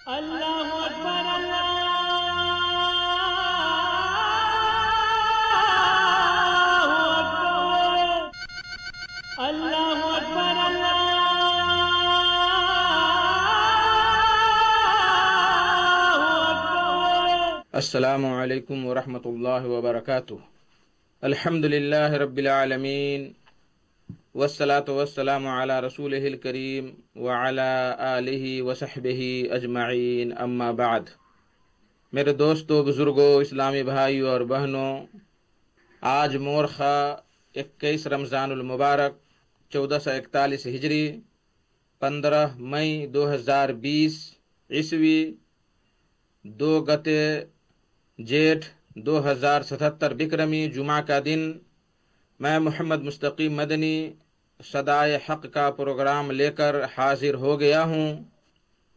اللہ اکبر اللہ اکبر اللہ اکبر اللہ اکبر۔ السلام علیکم ورحمۃ اللہ وبرکاتہ۔ الحمد للہ رب العالمین والصلاة والسلام علی رسولہ الکریم وعلی آلہ وصحبہ اجمعین، اما بعد۔ میرے دوستو، بزرگوں، اسلامی بھائیوں اور بہنوں، آج مورخہ 21 رمضان المبارک 1441 ہجری، 15 مئی 2020 عیسوی، 2 گتے جیٹھ 2077 بکرمی جمعہ کا دن، میں محمد مستقیم مدنی صدائے حق کا پروگرام لے کر حاضر ہو گیا ہوں،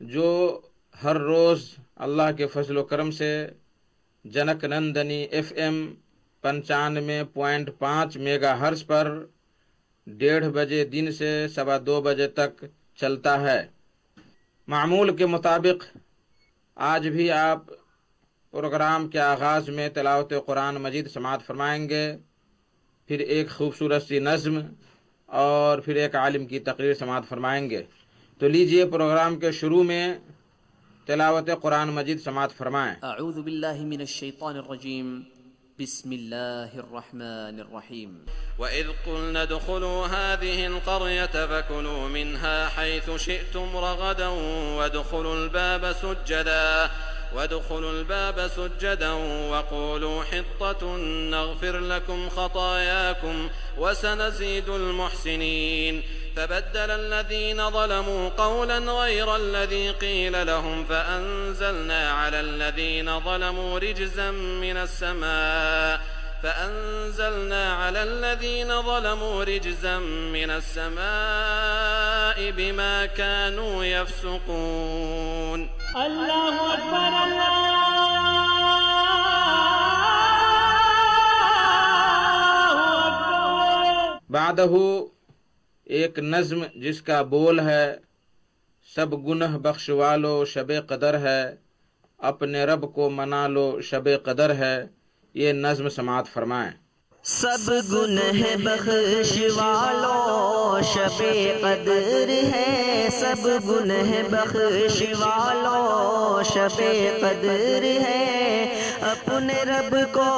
جو ہر روز اللہ کے فضل و کرم سے junk Nandini FM 95.5 mega hertz پر 1:30 بجے دن سے 2:15 بجے تک چلتا ہے۔ معمول کے مطابق آج بھی آپ پروگرام کے آغاز میں تلاوت قرآن مجید سماعت فرمائیں گے، پھر ایک خوبصورت سی نظم اور پھر ایک عالم کی تقریر سماعت فرمائیں گے۔ تو لیجئے پروگرام کے شروع میں تلاوت قرآن مجید سماعت فرمائیں۔ اعوذ باللہ من الشیطان الرجیم، بسم اللہ الرحمن الرحیم۔ وَإِذْ قُلْنَا ادْخُلُوا هَٰذِهِ الْقَرْيَةَ فَكُلُوا مِنْهَا حَيْثُ شِئْتُمْ رَغَدًا وَادْخُلُوا الْبَابَ سُجَّدًا وَقُولُوا حِطَّةٌ نَغْفِرْ لَكُمْ خَطَايَاكُمْ وَسَنَزِيدُ الْمُحْسِنِينَ فَبَدَّلَ الَّذِينَ ظَلَمُوا قَوْلًا غَيْرَ الَّذِي قِيلَ لَهُمْ فَأَنزَلْنَا عَلَى الَّذِينَ ظَلَمُوا رِجْزًا مِّنَ السَّمَاءِ بِمَا كَانُوا يَفْسُقُونَ۔ اللہ اکبر اللہ اکبر۔ بعدہ ایک نظم جس کا بول ہے: سب گنہ بخش والو شب قدر ہے، اپنے رب کو منا لو شب قدر ہے۔ یہ نظم سماعت فرمائیں۔ سب گنہ بخش والو شب قدر ہے، سب گنہ بخش والو شب قدر ہے، اپنے رب کو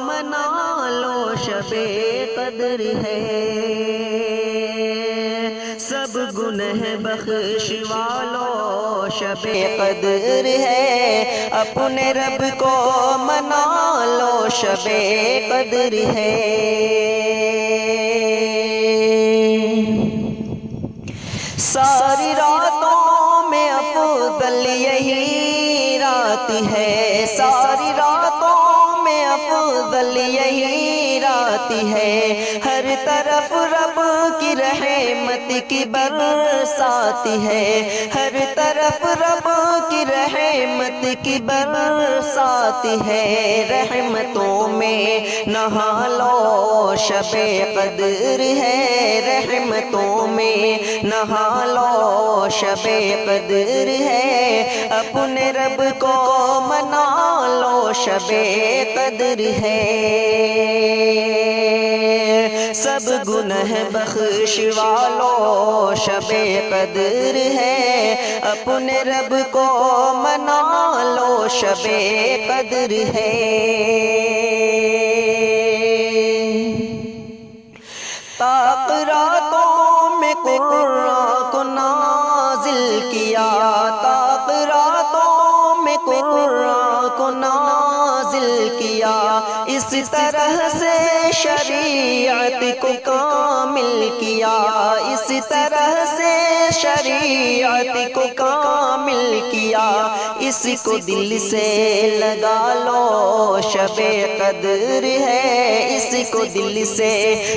منا لو شب قدر ہے۔ سب گنہ بخش والو شب قدر ہے، اپنے رب کو منا لو شب قدر ہے۔ ساری راتوں میں افضل یہی رات ہے، ساری راتوں میں افضل یہی رات ہے، ہر طرف رب کی رحمت کی برسات ہے، ہر طرف رب کی رحمت کی برسات ہے، رحمتوں میں نہا لو شب قدر ہے، رحمتوں میں نہا لو شب قدر ہے، اپنے رب کو منا لو شب قدر ہے۔ سب گنہ بخش والو شب قدر ہے، اپنے رب کو منا لو شب قدر ہے۔ طاق راتوں میں قرآن کو نازل کیا، طاق راتوں میں قرآن کو نازل کیا، اس طرح سے شریعت کو کامل کیا، اس طرح سے شریعت کو کامل کیا، اس کو دل سے لگا لو شب قدر ہے، اس کو دل سے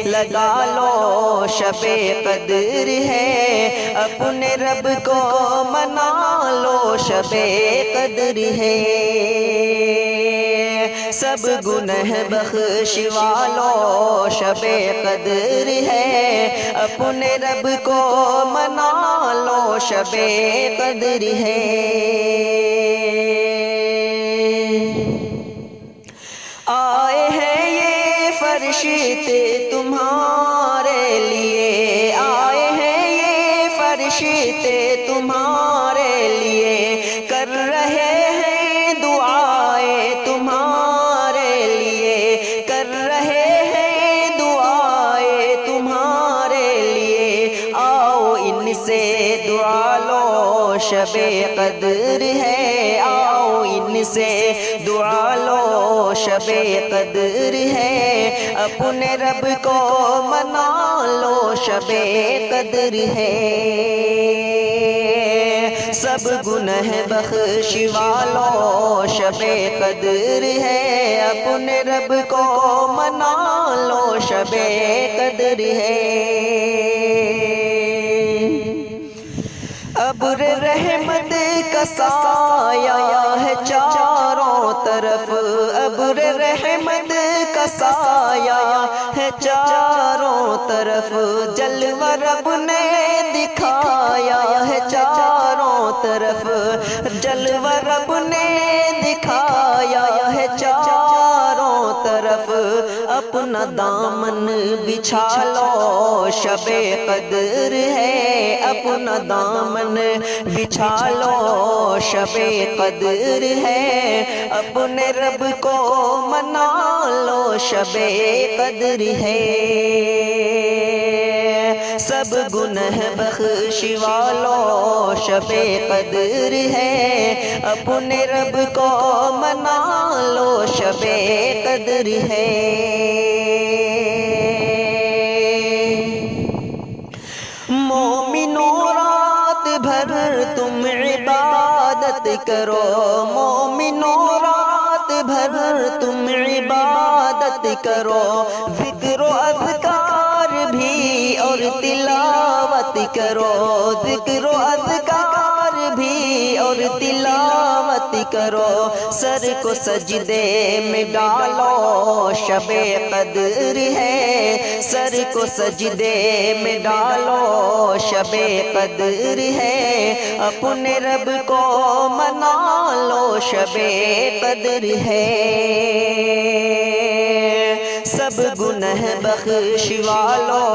لگا لو شب قدر ہے، اپنے رب کو منا لو شب قدر ہے۔ سب گنہ بخش والو شب قدر ہے، اپنے رب کو منا لو شب قدر ہے۔ فرشتے تمہارے لیے آئے ہیں، یہ فرشتے تمہارے لیے کر رہے ہیں دعائیں تمہارے لیے، کر رہے ہیں دعائیں تمہارے لیے۔ آؤ ان سے دعا لو، شب قدر ہے، آؤ ان سے دعا لو، شب قدر ہے، اپنے رب کو منا لو، شب قدر ہے۔ سب گناہ بخش والو، شب قدر ہے، اپنے رب کو منا لو، شب قدر ہے۔ ابر رحمت کا سایہ ہے چاروں طرف، ابر رحمت کا سایہ ہے چاروں طرف، جلوہ رب نے دکھایا ہے چاروں طرف، جلوہ رب نے دکھایا ہے چاروں طرف، اپنا دامن بچھا لو، شب قدر ہے، اپنا دامن بچھا لو، شب قدر ہے، اپنے رب کو منا لو، شب قدر ہے۔ سب گناہ بخش والو، شب قدر ہے، اپنے رب کو منا لو، شب قدر ہے۔ مومنوں رات بھر تم عبادت کرو، مومنوں رات بھر تم عبادت کرو، ذکر و اذکار بھی اور تلاوت کرو، ذکر و اذکار بھی اور تلاوت کرو، سر کو سجدے میں ڈالو، شب قدر ہے، سر کو سجدے میں ڈالو، شب قدر ہے، اپنے رب کو منا لو، شب قدر ہے۔ سب گناہ بخش والو،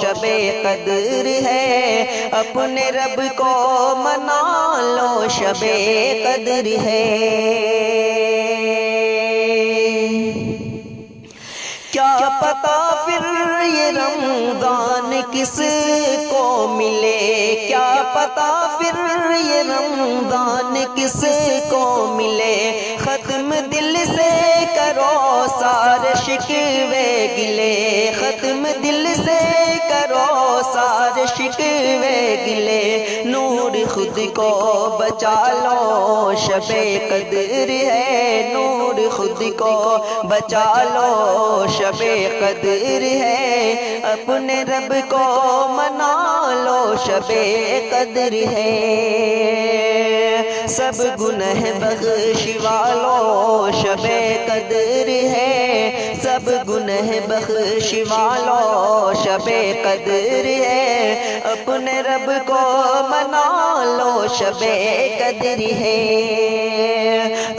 شب قدر ہے، اپنے رب کو منا لو، شب قدر ہے۔ کیا پتا پھر یہ رمضان کس کو ملے، کیا پتا پھر یہ رمضان کس کو ملے، ختم دل سے کرو سارے شکوے گلے، ختم دل سے کرو سارے شکوے گلے، نور خود کو بچا لو، شب قدر ہے، نور خود کو بچا لو، شب قدر ہے، اپنے رب کو منا لو، شب قدر ہے۔ سب گناہ بخش والو، شب قدر ہے، سب گناہ بخش والو، شب قدر ہے، اپنے رب کو منا لو، شب قدر ہے،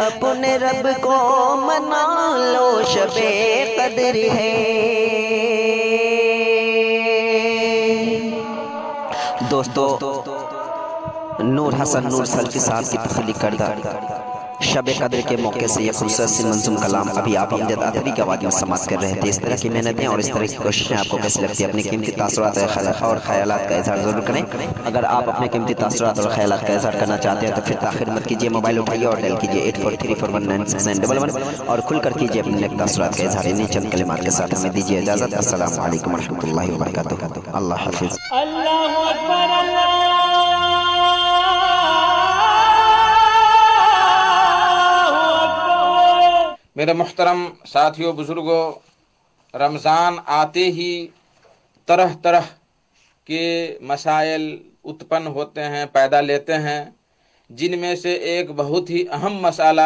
اپنے رب کو منا لو، شب قدر ہے۔ دوستو، نور حسن نور سلفی صاحب کی تخلیق کردہ شب قدر کے موقع سے یہ خوبصورت سی منظوم کلام ابھی آپ امجد آدھری کی آواز میں سماعت کر رہے تھے۔ اس طرح کی محنتیں اور اس طرح کی کوششیں آپ کو کیسی لگتی ہے؟ اپنے قیمتی تاثرات اور خیالات کا اظہار ضرور کریں۔ اگر آپ اپنے قیمتی تاثرات اور خیالات کا اظہار کرنا چاہتے ہیں تو پھر تاخیر مت کیجیے، موبائل اٹھائیے اور ڈائل کیجیے 8434196911 اور کھل کر کیجیے اپنے تاثرات کا اظہار۔ انہیں چند کلمات کے ساتھ ہمیں دیجیے اجازت۔ السلام علیکم ورحمۃ اللہ وبرکاتہ۔ اللہ حافظ۔ اللہ اکبر، اللہ میرے محترم ساتھیوں، بزرگوں، رمضان آتے ہی طرح طرح کے مسائل اتپن ہوتے ہیں، پیدا لیتے ہیں، جن میں سے ایک بہت ہی اہم مسئلہ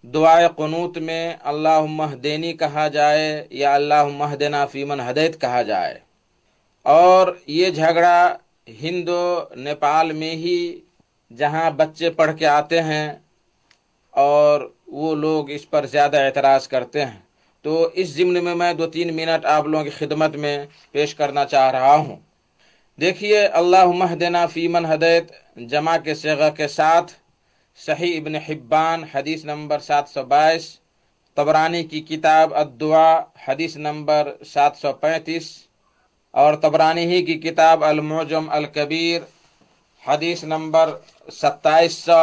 دعائے قنوت میں اللہم اہدینی کہا جائے یا اللہم اہدنا فیمن ہدیت کہا جائے۔ اور یہ جھگڑا ہند و نیپال میں ہی جہاں بچے پڑھ کے آتے ہیں اور وہ لوگ اس پر زیادہ اعتراض کرتے ہیں، تو اس ضمن میں 2-3 منٹ آپ لوگوں کی خدمت میں پیش کرنا چاہ رہا ہوں۔ دیکھیے، اللہم اہدنا فیمن ہدیت جمع کے صیغہ کے ساتھ صحیح ابن حبان حدیث نمبر 722، طبرانی کی کتاب الدعا حدیث نمبر 735، اور طبرانی ہی کی کتاب المعجم الکبیر حدیث نمبر 2700،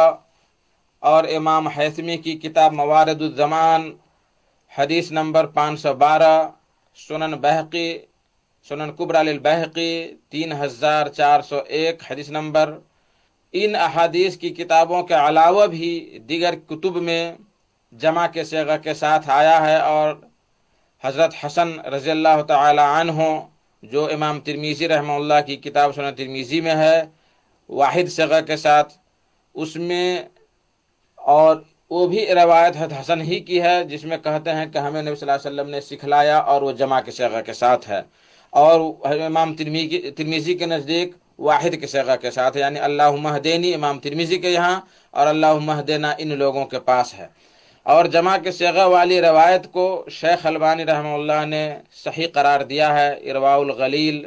اور امام حیثمی کی کتاب موارد الزمان حدیث نمبر 512، سنن بہقی سنن کبریٰ للبہقی 3401 حدیث نمبر۔ ان احادیث کی کتابوں کے علاوہ بھی دیگر کتب میں جمع کے صیغہ کے ساتھ آیا ہے، اور حضرت حسن رضی اللہ تعالی عنہ جو امام ترمذی رحمہ اللہ کی کتاب سنن ترمذی میں ہے واحد صیغہ کے ساتھ، اس میں، اور وہ بھی روایت حسن ہی کی ہے جس میں کہتے ہیں کہ ہمیں نبی صلی اللہ علیہ وسلم نے سکھلایا، اور وہ جمع کے صیغہ کے ساتھ ہے، اور امام ترمذی کے نزدیک واحد کے صیغہ کے ساتھ ہے، یعنی اللہم اہدینی امام ترمذی کے یہاں اور اللہم اہدنا ان لوگوں کے پاس ہے۔ اور جمع کے صیغہ والی روایت کو شیخ البانی رحمہ اللہ نے صحیح قرار دیا ہے، ارواء الغلیل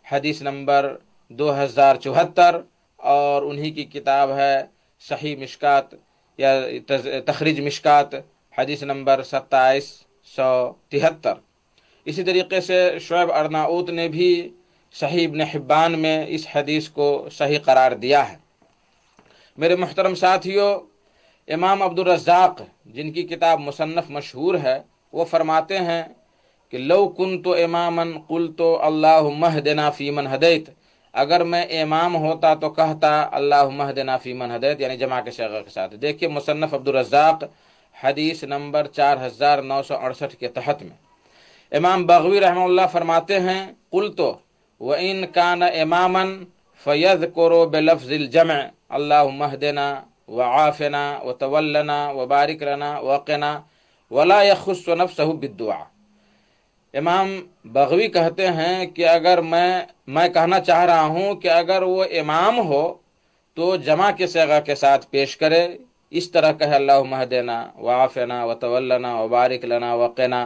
حدیث نمبر 2074، اور انہی کی کتاب ہے صحیح مشکات یا تخریج مشکات حدیث نمبر 2773۔ اسی طریقے سے شعیب ارناؤت نے بھی صحیح ابن حبان میں اس حدیث کو صحیح قرار دیا ہے۔ میرے محترم ساتھیو، امام عبدالرزاق جن کی کتاب مصنف مشہور ہے، وہ فرماتے ہیں کہ لو کنت اماما قلت اللہم اہدنا فیمن ہدیت، اگر میں امام ہوتا تو کہتا اللہم اہدنا فیمن ہدیت، یعنی جمع کے صیغہ کے ساتھ۔ دیکھیے مصنف عبدالرزاق حدیث نمبر 4968 کے تحت میں امام بغوی رحمہ اللہ فرماتے ہیں قلت وَإِن كَانَ إِمَامًا فَيَذْكُرُ بِلَفْظِ الْجَمْعِ اللہم اہدنا وعافنا وتولنا وبارک لنا وقنا ولا يخص نفسه بالدعاء۔ امام بغوی کہتے ہیں کہ اگر میں کہنا چاہ رہا ہوں کہ اگر وہ امام ہو تو جمع کے صیغہ کے ساتھ پیش کرے، اس طرح کہے اللہم اہدنا وعافنا وتولنا وبارک لنا وقنا،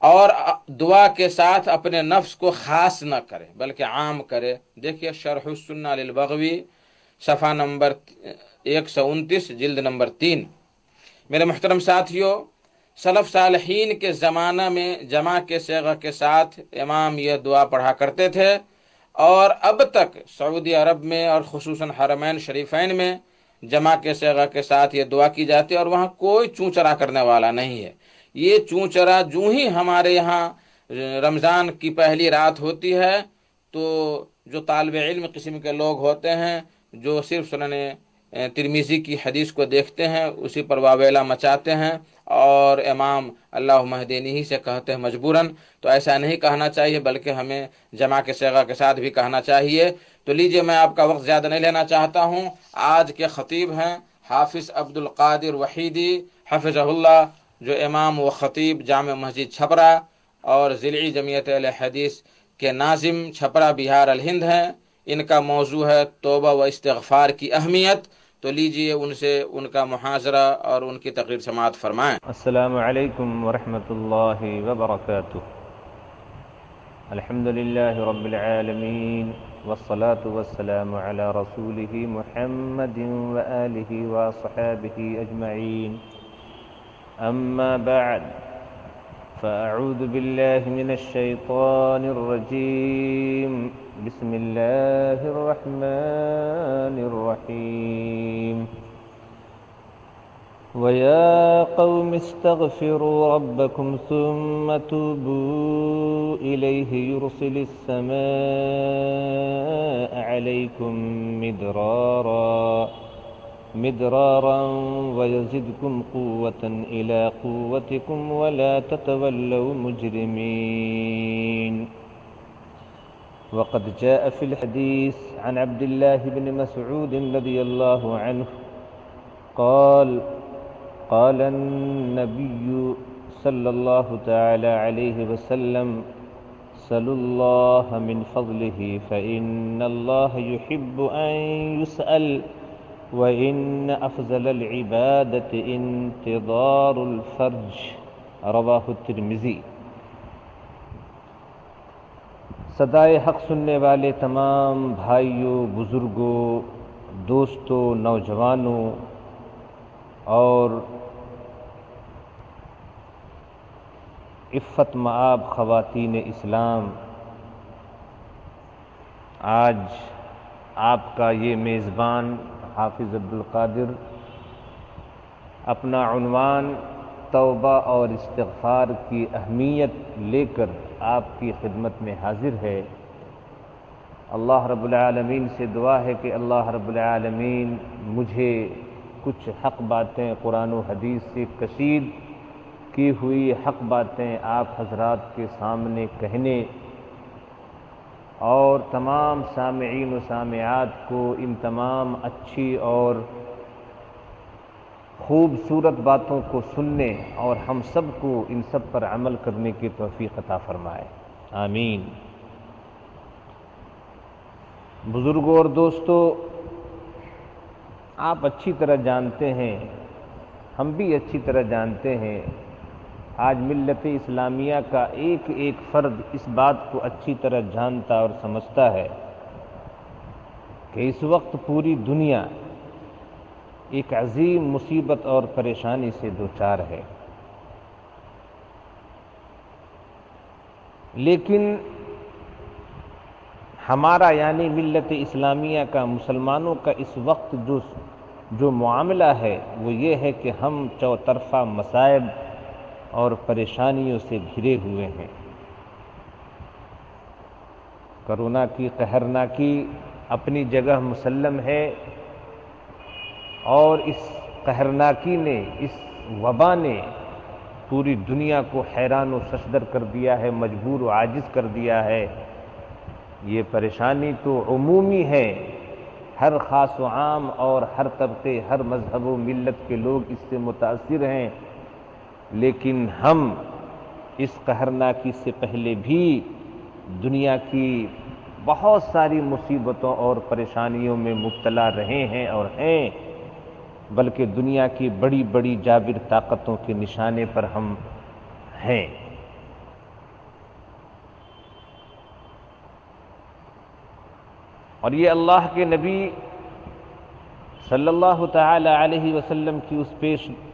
اور دعا کے ساتھ اپنے نفس کو خاص نہ کرے بلکہ عام کرے۔ دیکھیے شرح السنہ للبغوی صفحہ نمبر 129 جلد نمبر 3۔ میرے محترم ساتھیو، سلف صالحین کے زمانہ میں جمع کے صیغہ کے ساتھ امام یہ دعا پڑھا کرتے تھے، اور اب تک سعودی عرب میں اور خصوصاً حرمین شریفین میں جمع کے صیغہ کے ساتھ یہ دعا کی جاتی ہے، اور وہاں کوئی چوں چرا کرنے والا نہیں ہے۔ یہ چوں چرا جو ہی ہمارے یہاں رمضان کی پہلی رات ہوتی ہے تو جو طالب علم قسم کے لوگ ہوتے ہیں جو صرف سنن ترمذی کی حدیث کو دیکھتے ہیں اسی پر واویلا مچاتے ہیں اور امام اللہم اہدنی ہی سے کہتے ہیں مجبوراً، تو ایسا نہیں کہنا چاہیے بلکہ ہمیں جمع کے صیغہ کے ساتھ بھی کہنا چاہیے۔ تو لیجئے میں آپ کا وقت زیادہ نہیں لینا چاہتا ہوں۔ آج کے خطیب ہیں حافظ عبد القادر وحیدی حفظہ اللہ، جو امام و خطیب جامع مسجد چھپرا اور ضلعی جمعیت اہل حدیث کے ناظم چھپرا بہار الہند ہیں۔ ان کا موضوع ہے توبہ و استغفار کی اہمیت۔ تو لیجئے ان سے ان کا محاضرہ اور ان کی تقریر سماعت فرمائیں۔ السلام علیکم ورحمۃ اللہ وبرکاتہ۔ الحمد للہ رب العالمین والصلاة والسلام علی رسولہ محمد وآلہ وصحابہ اجمعین، اما بعد فاعوذ باللہ من الشیطان الرجیم، بسم اللہ الرحمن الرحیم۔ وَيَا قَوْمِ اسْتَغْفِرُوا رَبَّكُمْ ثُمَّ تُوبُوا إِلَيْهِ يُرْسِلِ السَّمَاءَ عَلَيْكُمْ مِدْرَارًا وَيَزِدْكُمْ قُوَّةً إِلَى قُوَّتِكُمْ وَلَا تَتَوَلَّوْا مُجْرِمِينَ۔ وقد جاء في الحديث عن عبد الله بن مسعود رضي الله عنه قال النبي صلى الله تعالى عليه وسلم سلوا الله من فضله فإن الله يحب أن يسأل وإن أفضل العبادة انتظار الفرج رواہ الترمذی۔ صدائے حق سننے والے تمام بھائیوں، بزرگوں، دوستوں، نوجوانوں اور عفت مآب خواتین اسلام، آج آپ کا یہ میزبان حافظ عبدالقادر اپنا عنوان توبہ اور استغفار کی اہمیت لے کر آپ کی خدمت میں حاضر ہے۔ اللہ رب العالمین سے دعا ہے کہ اللہ رب العالمین مجھے کچھ حق باتیں قرآن و حدیث سے کشید کی ہوئی حق باتیں آپ حضرات کے سامنے کہنے اور تمام سامعین و سامعات کو ان تمام اچھی اور خوبصورت باتوں کو سننے اور ہم سب کو ان سب پر عمل کرنے کی توفیق عطا فرمائے، آمین۔ بزرگوں اور دوستو، آپ اچھی طرح جانتے ہیں، ہم بھی اچھی طرح جانتے ہیں، آج ملت اسلامیہ کا ایک ایک فرد اس بات کو اچھی طرح جانتا اور سمجھتا ہے کہ اس وقت پوری دنیا ایک عظیم مصیبت اور پریشانی سے دوچار ہے، لیکن ہمارا یعنی ملت اسلامیہ کا، مسلمانوں کا اس وقت جو معاملہ ہے وہ یہ ہے کہ ہم چوطرفہ مصائب اور پریشانیوں سے گھرے ہوئے ہیں۔ کرونا کی قہرناکی اپنی جگہ مسلم ہے، اور اس قہرناکی نے، اس وبا نے پوری دنیا کو حیران و ششدر کر دیا ہے، مجبور و عاجز کر دیا ہے۔ یہ پریشانی تو عمومی ہے، ہر خاص و عام اور ہر طبقے، ہر مذہب و ملت کے لوگ اس سے متاثر ہیں، لیکن ہم اس قہرناکی سے پہلے بھی دنیا کی بہت ساری مصیبتوں اور پریشانیوں میں مبتلا رہے ہیں اور ہیں، بلکہ دنیا کی بڑی بڑی جابر طاقتوں کے نشانے پر ہم ہیں۔ اور یہ اللہ کے نبی صلی اللہ تعالی علیہ وسلم کی اس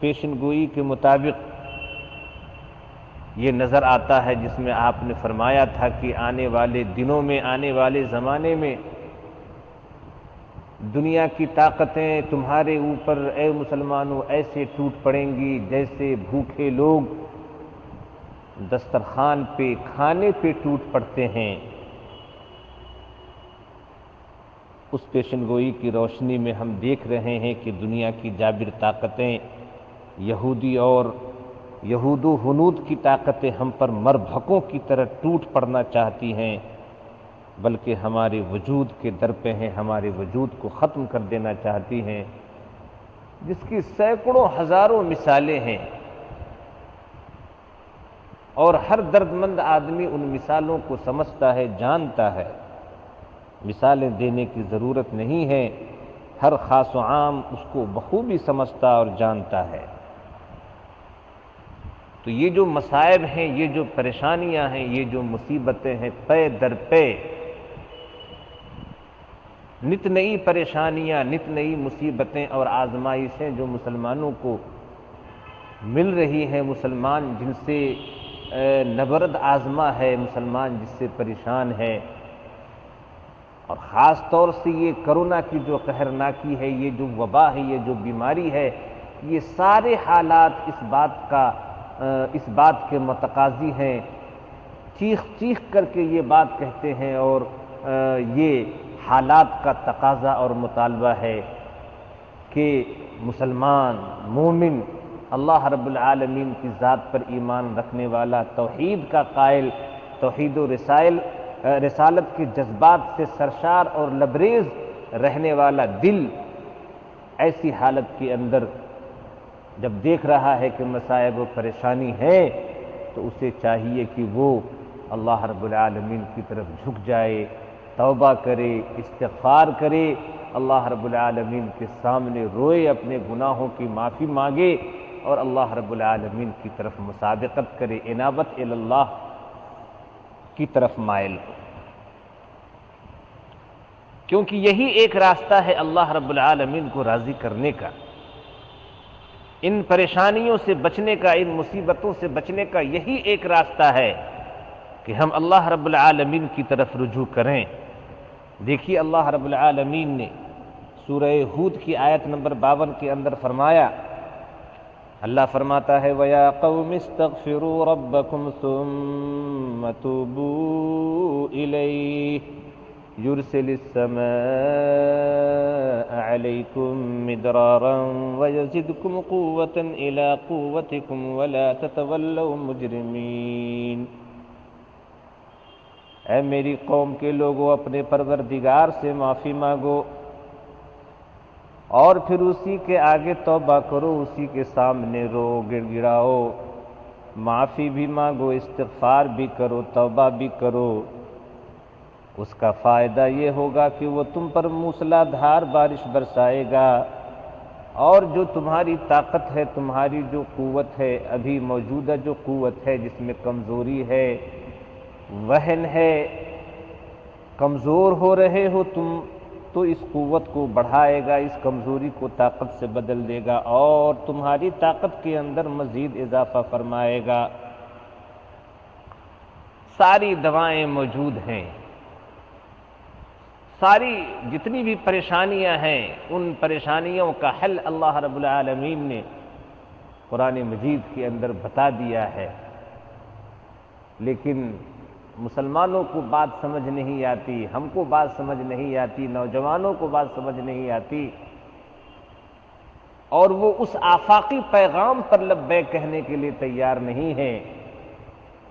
پیشن گوئی کے مطابق یہ نظر آتا ہے، جس میں آپ نے فرمایا تھا کہ آنے والے دنوں میں، آنے والے زمانے میں دنیا کی طاقتیں تمہارے اوپر اے مسلمانوں ایسے ٹوٹ پڑیں گی جیسے بھوکے لوگ دسترخوان پہ کھانے پہ ٹوٹ پڑتے ہیں۔ اس پیشن گوئی کی روشنی میں ہم دیکھ رہے ہیں کہ دنیا کی جابر طاقتیں، یہودی اور یہود و ہنود کی طاقتیں ہم پر مربھکوں کی طرح ٹوٹ پڑنا چاہتی ہیں، بلکہ ہمارے وجود کے در پہ ہیں، ہمارے وجود کو ختم کر دینا چاہتی ہیں، جس کی سینکڑوں ہزاروں مثالیں ہیں، اور ہر درد مند آدمی ان مثالوں کو سمجھتا ہے، جانتا ہے، مثالیں دینے کی ضرورت نہیں ہے، ہر خاص و عام اس کو بخوبی سمجھتا اور جانتا ہے۔ تو یہ جو مصائب ہیں، یہ جو پریشانیاں ہیں، یہ جو مصیبتیں ہیں، پے در پے نت نئی پریشانیاں، نت نئی مصیبتیں اور آزمائشیں جو مسلمانوں کو مل رہی ہیں، مسلمان جن سے نبرد آزما ہے، مسلمان جس سے پریشان ہے، اور خاص طور سے یہ کرونا کی جو قہرناکی ہے، یہ جو وبا ہے، یہ جو بیماری ہے، یہ سارے حالات اس بات کے متقاضی ہیں، چیخ چیخ کر کے یہ بات کہتے ہیں، اور یہ حالات کا تقاضا اور مطالبہ ہے کہ مسلمان، مومن، اللہ رب العالمین کی ذات پر ایمان رکھنے والا، توحید کا قائل، توحید و رسالت کے جذبات سے سرشار اور لبریز رہنے والا دل ایسی حالت کے اندر جب دیکھ رہا ہے کہ مصائب و پریشانی ہے تو اسے چاہیے کہ وہ اللہ رب العالمین کی طرف جھک جائے، توبہ کرے، استغفار کرے، اللہ رب العالمین کے سامنے روئے، اپنے گناہوں کی معافی مانگے، اور اللہ رب العالمین کی طرف مسابقت کرے، انابت اللہ کی طرف مائل ہو، کیونکہ یہی ایک راستہ ہے اللہ رب العالمین کو راضی کرنے کا، ان پریشانیوں سے بچنے کا، ان مصیبتوں سے بچنے کا یہی ایک راستہ ہے کہ ہم اللہ رب العالمین کی طرف رجوع کریں۔ دیکھیے اللہ رب العالمین نے سورہ ہود کی آیت نمبر 52 کے اندر فرمایا، اللہ فرماتا ہے وَيَا قَوْمِ اسْتَغْفِرُوا رَبَّكُمْ ثُمَّ تُوبُوا إِلَيْهِ يُرْسِلِ السَّمَاءَ عَلَيْكُمْ مِدْرَارًا وَيَزِدْكُمْ قُوَّةً إِلَىٰ قُوَّتِكُمْ وَلَا تَتَوَلَّوْا مُجْرِمِينَ۔ اے میری قوم کے لوگوں، اپنے پروردگار سے معافی مانگو اور پھر اسی کے آگے توبہ کرو، اسی کے سامنے رو گڑ گڑاؤ، معافی بھی مانگو، استغفار بھی کرو، توبہ بھی کرو۔ اس کا فائدہ یہ ہوگا کہ وہ تم پر موسلا دھار بارش برسائے گا، اور جو تمہاری طاقت ہے، تمہاری جو قوت ہے، ابھی موجودہ جو قوت ہے جس میں کمزوری ہے، وہن ہے، کمزور ہو رہے ہو تم، تو اس قوت کو بڑھائے گا، اس کمزوری کو طاقت سے بدل دے گا، اور تمہاری طاقت کے اندر مزید اضافہ فرمائے گا۔ ساری دوائیں موجود ہیں، ساری جتنی بھی پریشانیاں ہیں، ان پریشانیوں کا حل اللہ رب العالمین نے قرآن مجید کے اندر بتا دیا ہے، لیکن مسلمانوں کو بات سمجھ نہیں آتی، ہم کو بات سمجھ نہیں آتی، نوجوانوں کو بات سمجھ نہیں آتی، اور وہ اس آفاقی پیغام پر لبیک کہنے کے لیے تیار نہیں ہیں،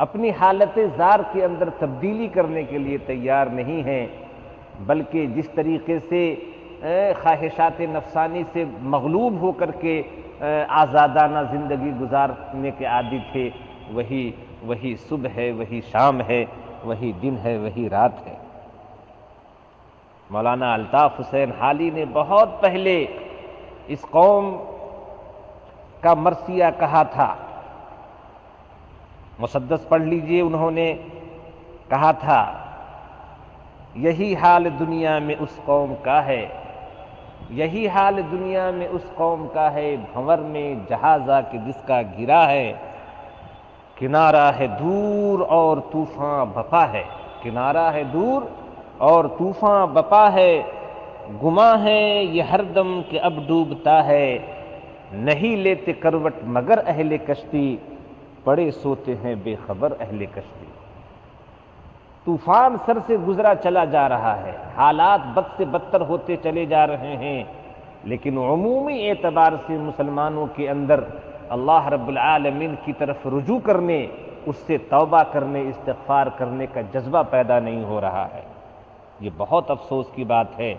اپنی حالت زار کے اندر تبدیلی کرنے کے لیے تیار نہیں ہیں، بلکہ جس طریقے سے خواہشات نفسانی سے مغلوب ہو کر کے آزادانہ زندگی گزارنے کے عادی تھے، وہی صبح ہے، وہی شام ہے، وہی دن ہے، وہی رات ہے۔ مولانا الطاف حسین حالی نے بہت پہلے اس قوم کا مرثیہ کہا تھا، مسدس پڑھ لیجئے، انہوں نے کہا تھا یہی حال دنیا میں اس قوم کا ہے، یہی حال دنیا میں اس قوم کا ہے، بھنور میں جہازہ کہ جس کا گرا ہے، کنارہ ہے دور اور طوفان بپا ہے، کنارہ ہے دور اور طوفان بپا ہے، گماں ہے یہ ہر دم کہ اب ڈوبتا ہے، نہیں لیتے کروٹ مگر اہل کشتی، پڑے سوتے ہیں بے خبر اہل کشتی۔ طوفان سر سے گزرا چلا جا رہا ہے، حالات بد سے بدتر ہوتے چلے جا رہے ہیں، لیکن عمومی اعتبار سے مسلمانوں کے اندر اللہ رب العالمین کی طرف رجوع کرنے، اس سے توبہ کرنے، استغفار کرنے کا جذبہ پیدا نہیں ہو رہا ہے۔ یہ بہت افسوس کی بات ہے۔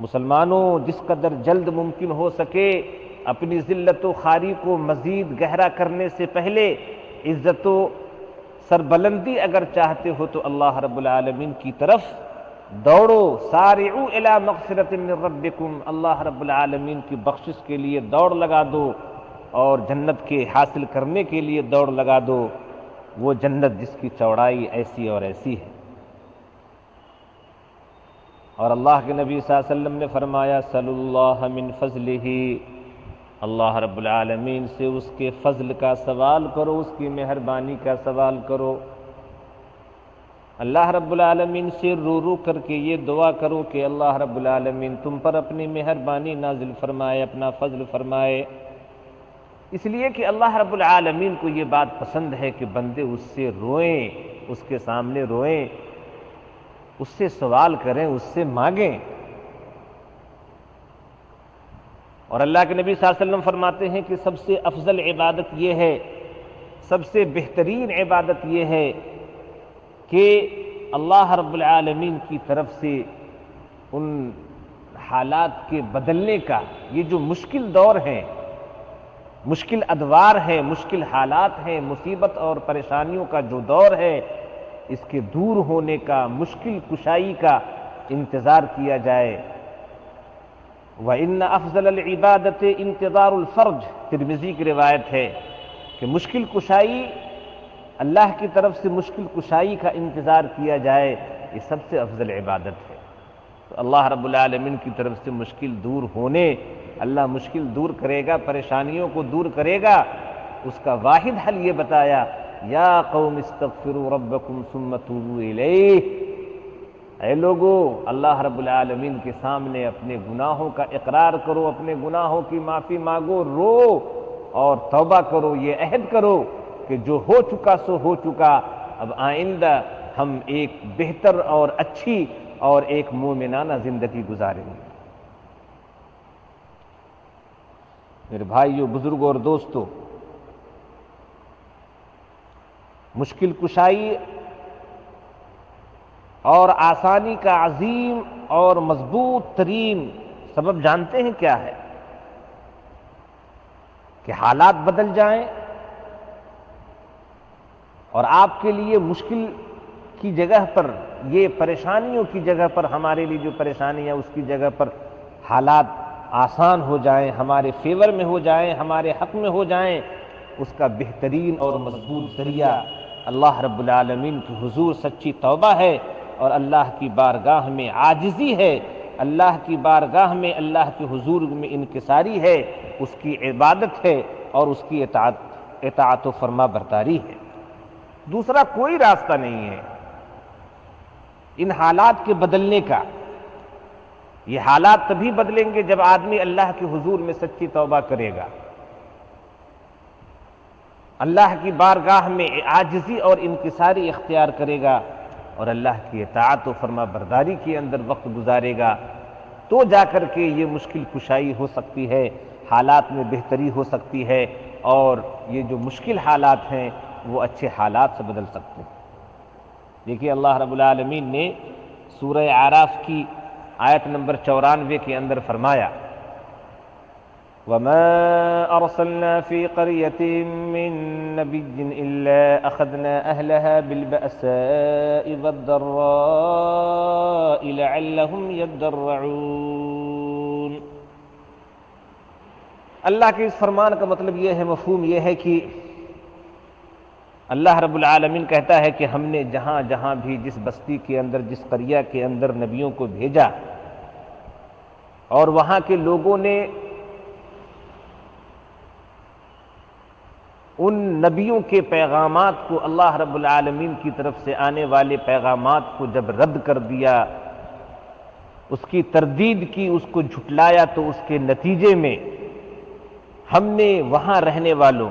مسلمانوں، جس قدر جلد ممکن ہو سکے اپنی ذلت و خواری کو مزید گہرا کرنے سے پہلے عزت و سربلندی اگر چاہتے ہو تو اللہ رب العالمین کی طرف دوڑو، سارعوا الی مغفرۃ من ربکم، اللہ رب العالمین کی بخشش کے لیے دوڑ لگا دو، اور جنت کے حاصل کرنے کے لیے دوڑ لگا دو، وہ جنت جس کی چوڑائی ایسی اور ایسی ہے۔ اور اللہ کے نبی صلی اللہ علیہ وسلم نے فرمایا صلی اللہ من فضلہ، اللہ رب العالمین سے اس کے فضل کا سوال کرو، اس کی مہربانی کا سوال کرو، اللہ رب العالمین سے رو رو کر کے یہ دعا کرو کہ اللہ رب العالمین تم پر اپنی مہربانی نازل فرمائے، اپنا فضل فرمائے، اس لیے کہ اللہ رب العالمین کو یہ بات پسند ہے کہ بندے اس سے روئیں، اس کے سامنے روئیں، اس سے سوال کریں، اس سے مانگیں۔ اور اللہ کے نبی صلی اللہ علیہ وسلم فرماتے ہیں کہ سب سے افضل عبادت یہ ہے، سب سے بہترین عبادت یہ ہے کہ اللہ رب العالمین کی طرف سے ان حالات کے بدلنے کا، یہ جو مشکل دور ہیں، مشکل ادوار ہیں، مشکل حالات ہیں، مصیبت اور پریشانیوں کا جو دور ہے، اس کے دور ہونے کا، مشکل کشائی کا انتظار کیا جائے۔ وَإِنَّ أَفْضَلَ الْعِبَادَةِ انتظار الفرج، ترمذی کی روایت ہے کہ مشکل کشائی، اللہ کی طرف سے مشکل کشائی کا انتظار کیا جائے، یہ سب سے افضل عبادت ہے۔ تو اللہ رب العالمین کی طرف سے مشکل دور ہونے، اللہ مشکل دور کرے گا، پریشانیوں کو دور کرے گا، اس کا واحد حل یہ بتایا، یا قوم استغفروا ربکم ثم توبوا الیہ، اے لوگو اللہ رب العالمین کے سامنے اپنے گناہوں کا اقرار کرو، اپنے گناہوں کی معافی مانگو، رو اور توبہ کرو، یہ عہد کرو کہ جو ہو چکا سو ہو چکا، اب آئندہ ہم ایک بہتر اور اچھی اور ایک مومنانہ زندگی گزاریں گے۔ میرے بھائیو، بزرگوں اور دوستو، مشکل کشائی اور آسانی کا عظیم اور مضبوط ترین سبب جانتے ہیں کیا ہے؟ کہ حالات بدل جائیں اور آپ کے لیے مشکل کی جگہ پر، یہ پریشانیوں کی جگہ پر، ہمارے لیے جو پریشانیاں اس کی جگہ پر حالات آسان ہو جائیں، ہمارے فیور میں ہو جائیں، ہمارے حق میں ہو جائیں، اس کا بہترین اور مضبوط ذریعہ اللہ رب العالمین کی حضور سچی توبہ ہے، اور اللہ کی بارگاہ میں عاجزی ہے، اللہ کی بارگاہ میں، اللہ کے حضور میں انکساری ہے، اس کی عبادت ہے اور اس کی اطاعت و فرما برداری ہے۔ دوسرا کوئی راستہ نہیں ہے ان حالات کے بدلنے کا۔ یہ حالات تبھی بدلیں گے جب آدمی اللہ کے حضور میں سچی توبہ کرے گا، اللہ کی بارگاہ میں عاجزی اور انکساری اختیار کرے گا اور اللہ کی اطاعت و فرما برداری کے اندر وقت گزارے گا، تو جا کر کے یہ مشکل کشائی ہو سکتی ہے، حالات میں بہتری ہو سکتی ہے، اور یہ جو مشکل حالات ہیں وہ اچھے حالات سے بدل سکتے ہیں۔ دیکھیے اللہ رب العالمین نے سورہ اعراف کی آیت نمبر 94 کے اندر فرمایا، وَمَا أَرْسَلْنَا فِي قَرْيَةٍ مِّن نَّبِيٍّ إِلَّا أَخَذْنَا أَهْلَهَا بِالْبَأْسَاءِ وَالضَّرَّاءِ لَعَلَّهُمْ يَضَّرَّعُونَ۔ اللہ کے اس فرمان کا مطلب یہ ہے، مفہوم یہ ہے کہ اللہ رب العالمین کہتا ہے کہ ہم نے جہاں جہاں بھی، جس بستی کے اندر، جس قریہ کے اندر نبیوں کو بھیجا، اور وہاں کے لوگوں نے ان نبیوں کے پیغامات کو، اللہ رب العالمین کی طرف سے آنے والے پیغامات کو جب رد کر دیا، اس کی تردید کی، اس کو جھٹلایا، تو اس کے نتیجے میں ہم نے وہاں رہنے والوں،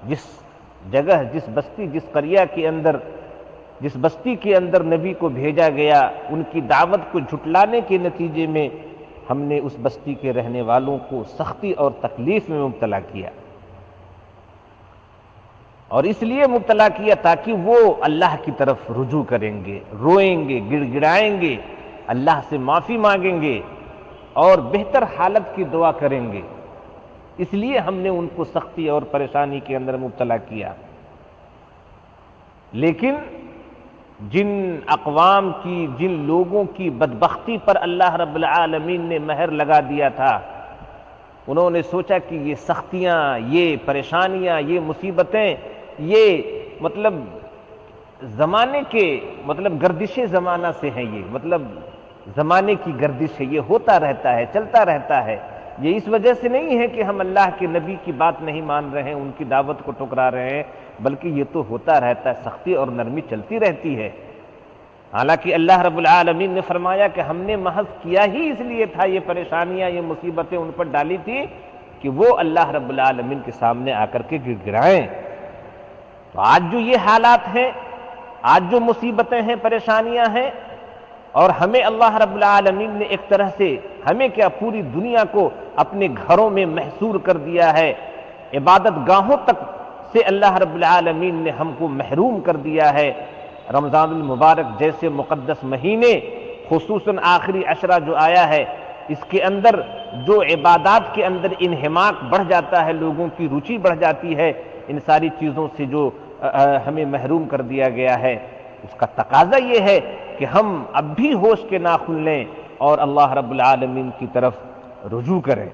جس جگہ، جس بستی، جس قریہ کے اندر، جس بستی کے اندر نبی کو بھیجا گیا، ان کی دعوت کو جھٹلانے کے نتیجے میں ہم نے اس بستی کے رہنے والوں کو سختی اور تکلیف میں مبتلا کیا، اور اس لیے مبتلا کیا تاکہ وہ اللہ کی طرف رجوع کریں گے، روئیں گے، گڑ گڑائیں گے، اللہ سے معافی مانگیں گے اور بہتر حالت کی دعا کریں گے۔ اس لیے ہم نے ان کو سختی اور پریشانی کے اندر مبتلا کیا۔ لیکن جن اقوام کی، جن لوگوں کی بدبختی پر اللہ رب العالمین نے مہر لگا دیا تھا، انہوں نے سوچا کہ یہ سختیاں، یہ پریشانیاں، یہ مصیبتیں، یہ مطلب زمانے کے، مطلب گردش زمانہ سے ہیں، یہ مطلب زمانے کی گردش ہے، یہ ہوتا رہتا ہے، چلتا رہتا ہے، یہ اس وجہ سے نہیں ہے کہ ہم اللہ کے نبی کی بات نہیں مان رہے ہیں، ان کی دعوت کو ٹھکرا رہے ہیں، بلکہ یہ تو ہوتا رہتا ہے، سختی اور نرمی چلتی رہتی ہے۔ حالانکہ اللہ رب العالمین نے فرمایا کہ ہم نے محض کیا ہی اس لیے تھا، یہ پریشانیاں، یہ مصیبتیں ان پر ڈالی تھی کہ وہ اللہ رب العالمین کے سامنے آ کر کے گڑ گڑائیں۔ تو آج جو یہ حالات ہیں، آج جو مصیبتیں ہیں، پریشانیاں ہیں، اور ہمیں اللہ رب العالمین نے ایک طرح سے، ہمیں کیا، پوری دنیا کو اپنے گھروں میں محصور کر دیا ہے، عبادت گاہوں تک سے اللہ رب العالمین نے ہم کو محروم کر دیا ہے۔ رمضان المبارک جیسے مقدس مہینے، خصوصاً آخری عشرہ جو آیا ہے، اس کے اندر جو عبادات کے اندر انہماک بڑھ جاتا ہے، لوگوں کی رچی بڑھ جاتی ہے، ان ساری چیزوں سے جو ہمیں محروم کر دیا گیا ہے، اس کا تقاضا یہ ہے کہ ہم اب بھی ہوش کے ناخن لیں اور اللہ رب العالمین کی طرف رجوع کریں،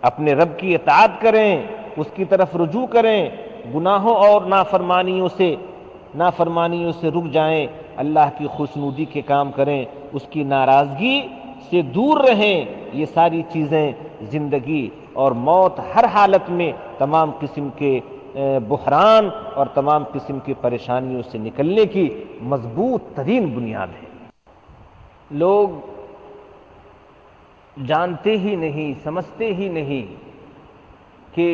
اپنے رب کی اطاعت کریں، اس کی طرف رجوع کریں، گناہوں اور نافرمانیوں سے رک جائیں، اللہ کی خوشنودی کے کام کریں، اس کی ناراضگی سے دور رہیں۔ یہ ساری چیزیں زندگی اور موت ہر حالت میں تمام قسم کے بحران اور تمام قسم کی پریشانیوں سے نکلنے کی مضبوط ترین بنیاد ہے۔ لوگ جانتے ہی نہیں، سمجھتے ہی نہیں کہ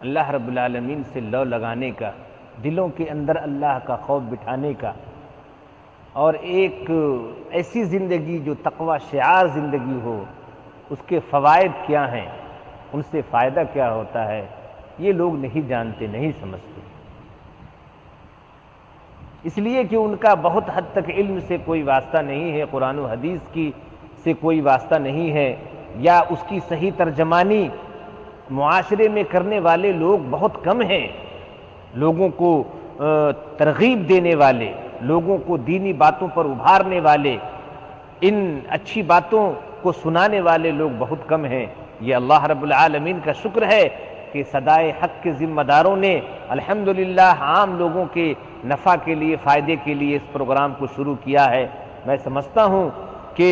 اللہ رب العالمین سے لو لگانے کا، دلوں کے اندر اللہ کا خوف بٹھانے کا، اور ایک ایسی زندگی جو تقوی شعار زندگی ہو، اس کے فوائد کیا ہیں، ان سے فائدہ کیا ہوتا ہے، یہ لوگ نہیں جانتے، نہیں سمجھتے، اس لیے کہ ان کا بہت حد تک علم سے کوئی واسطہ نہیں ہے، قرآن و حدیث کی سے کوئی واسطہ نہیں ہے، یا اس کی صحیح ترجمانی معاشرے میں کرنے والے لوگ بہت کم ہیں۔ لوگوں کو ترغیب دینے والے، لوگوں کو دینی باتوں پر ابھارنے والے، ان اچھی باتوں کو سنانے والے لوگ بہت کم ہیں۔ یہ اللہ رب العالمین کا شکر ہے کہ صدائے حق کے ذمہ داروں نے الحمدللہ عام لوگوں کے نفع کے لیے، فائدے کے لیے اس پروگرام کو شروع کیا ہے۔ میں سمجھتا ہوں کہ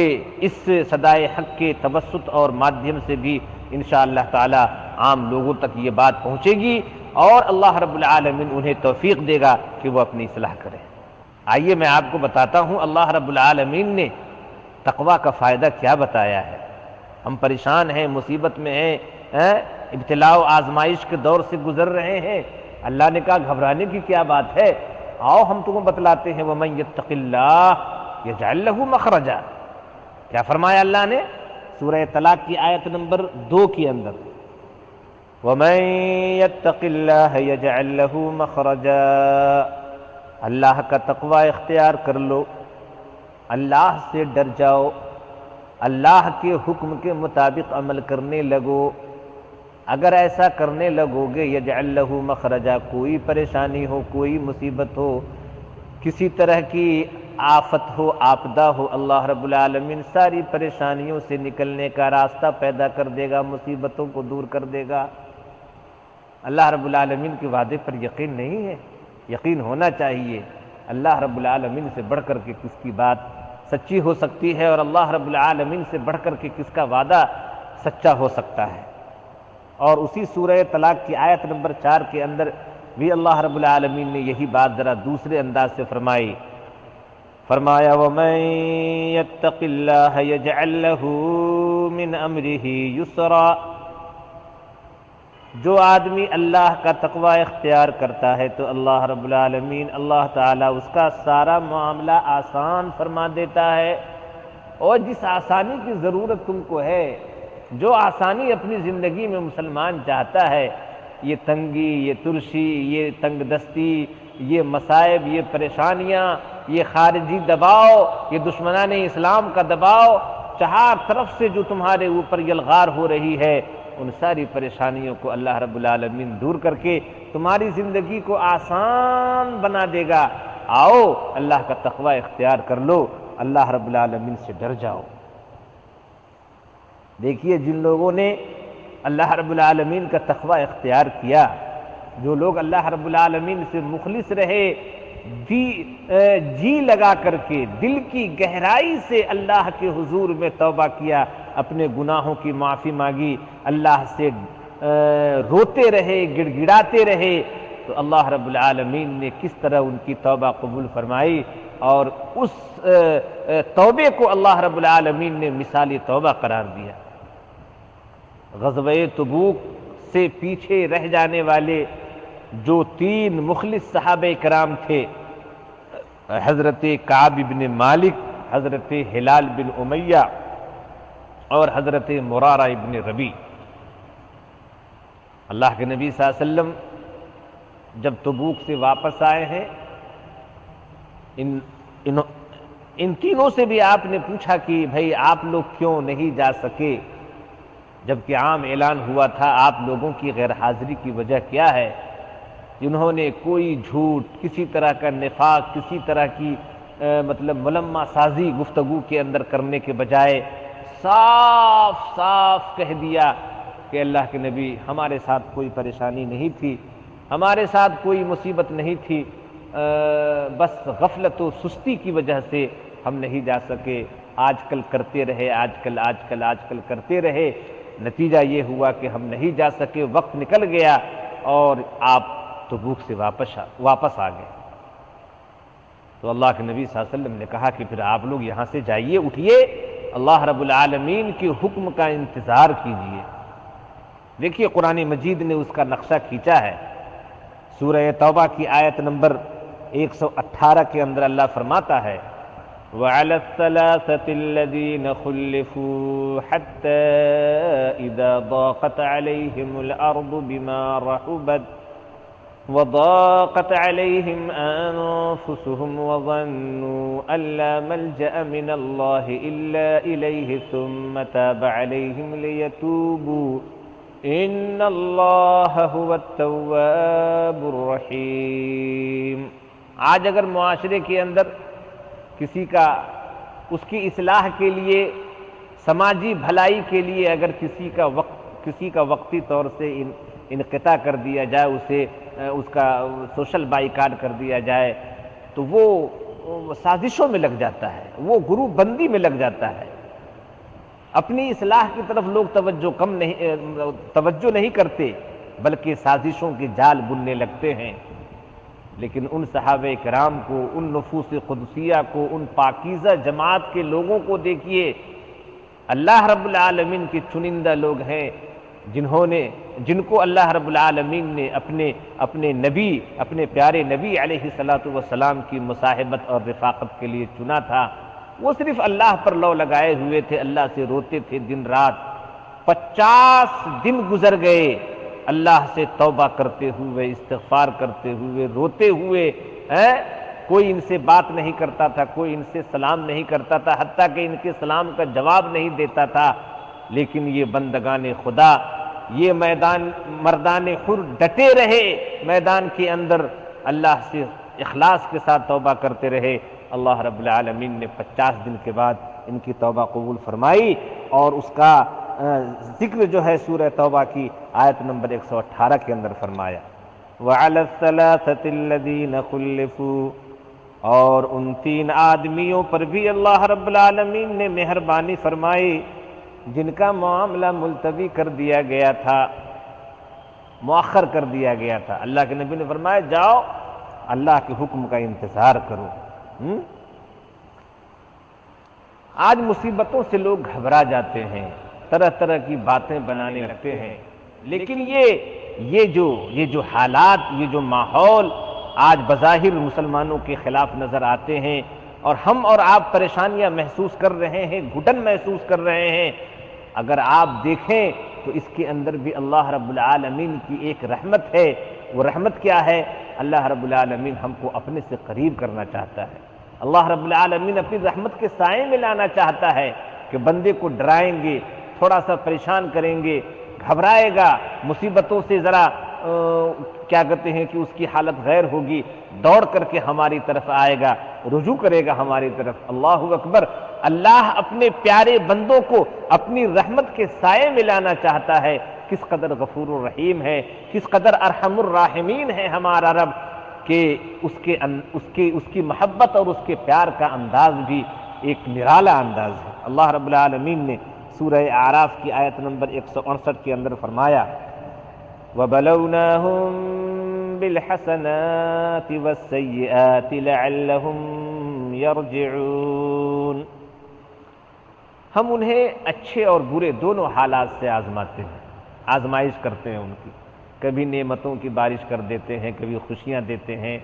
اس صدائے حق کے توسط اور مادھیم سے بھی انشاءاللہ تعالی عام لوگوں تک یہ بات پہنچے گی، اور اللہ رب العالمین انہیں توفیق دے گا کہ وہ اپنی اصلاح کریں۔ آئیے میں آپ کو بتاتا ہوں اللہ رب العالمین نے تقوی کا فائدہ کیا بتایا ہے۔ ہم پریشان ہیں، مصیبت میں ہیں، ابتلاء و آزمائش کے دور سے گزر رہے ہیں، اللہ نے کہا گھبرانے کی کیا بات ہے، آؤ ہم تمہیں بتلاتے ہیں، وَمَن يَتَّقِ اللَّهَ يَجْعَل لَّهُ مَخْرَجًا۔ کیا فرمایا اللہ نے سورہ طلاق کی آیت نمبر 2 کے اندر، وَمَن يَتَّقِ اللَّهَ يَجْعَل لَّهُ مَخْرَجًا، اللہ کا تقوی اختیار کر لو، اللہ سے ڈر جاؤ، اللہ کے حکم کے مطابق عمل کرنے لگو۔ اگر ایسا کرنے لگو گے یجعل لہ مخرجا، کوئی پریشانی ہو، کوئی مصیبت ہو، کسی طرح کی آفت ہو، آپدہ ہو، اللہ رب العالمین ساری پریشانیوں سے نکلنے کا راستہ پیدا کر دے گا، مصیبتوں کو دور کر دے گا۔ اللہ رب العالمین کے وعدے پر یقین نہیں ہے؟ یقین ہونا چاہیے۔ اللہ رب العالمین سے بڑھ کر کے کس کی بات سچی ہو سکتی ہے، اور اللہ رب العالمین سے بڑھ کر کے کس کا وعدہ سچا ہو سکتا ہے۔ اور اسی سورہ طلاق کی آیت نمبر 4 کے اندر بھی اللہ رب العالمین نے یہی بات ذرا دوسرے انداز سے فرمائی، فرمایا وَمَن يَتَّقِ اللَّهَ يَجْعَل لَّهُ مِنْ أَمْرِهِ يُسْرًا، جو آدمی اللہ کا تقوی اختیار کرتا ہے تو اللہ رب العالمین، اللہ تعالیٰ اس کا سارا معاملہ آسان فرما دیتا ہے۔ اور جس آسانی کی ضرورت تم کو ہے، جو آسانی اپنی زندگی میں مسلمان چاہتا ہے، یہ تنگی، یہ ترشی، یہ تنگ دستی، یہ مصائب، یہ پریشانیاں، یہ خارجی دباؤ، یہ دشمنان اسلام کا دباؤ، چار طرف سے جو تمہارے اوپر یلغار ہو رہی ہے، ان ساری پریشانیوں کو اللہ رب العالمین دور کر کے تمہاری زندگی کو آسان بنا دے گا۔ آؤ اللہ کا تقوی اختیار کر لو، اللہ رب العالمین سے ڈر جاؤ۔ دیکھیے جن لوگوں نے اللہ رب العالمین کا تقوی اختیار کیا، جو لوگ اللہ رب العالمین سے مخلص رہے، جی لگا کر کے دل کی گہرائی سے اللہ کے حضور میں توبہ کیا، اپنے گناہوں کی معافی مانگی، اللہ سے روتے رہے، گڑ گڑاتے رہے، تو اللہ رب العالمین نے کس طرح ان کی توبہ قبول فرمائی، اور اس توبے کو اللہ رب العالمین نے مثالی توبہ قرار دیا۔ غزوہ تبوک سے پیچھے رہ جانے والے جو 3 مخلص صحابہ کرام تھے، حضرت کعب بن مالک، حضرت ہلال بن امیہ اور حضرت مرارہ ابن ربیع، اللہ کے نبی صلی اللہ علیہ وسلم جب تبوک سے واپس آئے ہیں، ان تینوں سے بھی آپ نے پوچھا کہ بھئی آپ لوگ کیوں نہیں جا سکے، جبکہ عام اعلان ہوا تھا، آپ لوگوں کی غیر حاضری کی وجہ کیا ہے؟ جنہوں نے کوئی جھوٹ، کسی طرح کا نفاق، کسی طرح کی ملمہ سازی گفتگو کے اندر کرنے کے بجائے صاف صاف کہہ دیا کہ اللہ کے نبی ہمارے ساتھ کوئی پریشانی نہیں تھی، ہمارے ساتھ کوئی مصیبت نہیں تھی، بس غفلت و سستی کی وجہ سے ہم نہیں جا سکے، آج کل کرتے رہے، آج کل کرتے رہے، نتیجہ یہ ہوا کہ ہم نہیں جا سکے، وقت نکل گیا اور آپ تبوک سے واپس آ گئے۔ تو اللہ کے نبی صلی اللہ علیہ وسلم نے کہا کہ پھر آپ لوگ یہاں سے جائیے، اٹھیے، اللہ رب العالمین کے حکم کا انتظار کیجیے۔ دیکھیے قرآن مجید نے اس کا نقشہ کھینچا ہے۔ سورہ توبہ کی آیت نمبر 118 کے اندر اللہ فرماتا ہے وَعَلَى الثَّلَاثَةِ الَّذِينَ خُلِّفُوا حَتَّى إِذَا ضَاقَتْ عَلَيْهِمُ الْأَرْضُ بِمَا رَحُبَتْ وَضَاقَتْ عَلَيْهِمْ أَنفُسُهُمْ وَظَنُّوا أَن لَّا مَلْجَأَ مِنَ اللَّهِ إِلَّا إِلَيْهِ ثُمَّ تَابَ عَلَيْهِمْ لِيَتُوبُوا إِنَّ اللَّهَ هُوَ التَّوَّابُ الرَّحِيمُ۔ آج اگر معاشرے کے اندر کسی کا اس کی اصلاح کے لیے، سماجی بھلائی کے لیے اگر کسی کا وقتی طور سے انقطاع کر دیا جائے، اس کا سوشل بائیکاٹ کر دیا جائے، تو وہ سازشوں میں لگ جاتا ہے، وہ گروپ بندی میں لگ جاتا ہے، اپنی اصلاح کی طرف لوگ توجہ نہیں کرتے بلکہ سازشوں کے جال بننے لگتے ہیں۔ لیکن ان صحابہ کرام کو، ان نفوس قدسیہ کو، ان پاکیزہ جماعت کے لوگوں کو دیکھیے، اللہ رب العالمین کے چنندہ لوگ ہیں جن کو اللہ رب العالمین نے اپنے نبی، اپنے پیارے نبی علیہ الصلوۃ والسلام کی مصاحبت اور رفاقت کے لیے چنا تھا۔ وہ صرف اللہ پر لو لگائے ہوئے تھے، اللہ سے روتے تھے دن رات۔ 50 دن گزر گئے اللہ سے توبہ کرتے ہوئے، استغفار کرتے ہوئے، روتے ہوئے، کوئی ان سے بات نہیں کرتا تھا، کوئی ان سے سلام نہیں کرتا تھا، حتیٰ کہ ان کے سلام کا جواب نہیں دیتا تھا۔ لیکن یہ بندگان خدا، یہ مردان حر ڈٹے رہے میدان کے اندر، اللہ سے اخلاص کے ساتھ توبہ کرتے رہے۔ اللہ رب العالمین نے 50 دن کے بعد ان کی توبہ قبول فرمائی، اور اس کا ذکر جو ہے سورہ توبہ کی آیت نمبر 118 کے اندر فرمایا وَعَلَى الثَّلَاثَةِ الَّذِينَ خُلِّفُوا، اور ان 3 آدمیوں پر بھی اللہ رب العالمین نے مہربانی فرمائی جن کا معاملہ ملتوی کر دیا گیا تھا، مؤخر کر دیا گیا تھا۔ اللہ کے نبی نے فرمایا جاؤ اللہ کے حکم کا انتظار کرو۔ آج مصیبتوں سے لوگ گھبرا جاتے ہیں، طرح طرح کی باتیں بنانے لگتے ہیں، لیکن یہ جو حالات، یہ جو ماحول آج بظاہر مسلمانوں کے خلاف نظر آتے ہیں، اور ہم اور آپ پریشانیاں محسوس کر رہے ہیں، گھٹن محسوس کر رہے ہیں، اگر آپ دیکھیں تو اس کے اندر بھی اللہ رب العالمین کی ایک رحمت ہے۔ وہ رحمت کیا ہے؟ اللہ رب العالمین ہم کو اپنے سے قریب کرنا چاہتا ہے۔ اللہ رب العالمین اپنی رحمت کے سائے میں لانا چاہتا ہے کہ بندے کو ڈرائیں گے، تھوڑا سا پریشان کریں گے، گھبرائے گا، مصیبتوں سے ذرا کیا کہتے ہیں کہ اس کی حالت غیر ہوگی، دوڑ کر کے ہماری طرف آئے گا، رجوع کرے گا ہماری طرف۔ اللہ اکبر! اللہ اپنے پیارے بندوں کو اپنی رحمت کے سائے میں لانا چاہتا ہے۔ کس قدر غفور الرحیم ہے، کس قدر ارحم الراحمین ہے ہمارا رب، کہ اس کی محبت اور اس کے پیار کا انداز بھی ایک نرالا انداز ہے۔ اللہ رب العالمین نے سورہ اعراف کی آیت نمبر 168 کے اندر فرمایا وَبَلَوْنَاهُمْ بِالْحَسَنَاتِ وَالسَّيِّئَاتِ لَعَلَّهُمْ يَرْجِعُونَ، ہم انہیں اچھے اور برے دونوں حالات سے آزماتے ہیں، آزمائش کرتے ہیں ان کی، کبھی نعمتوں کی بارش کر دیتے ہیں، کبھی خوشیاں دیتے ہیں،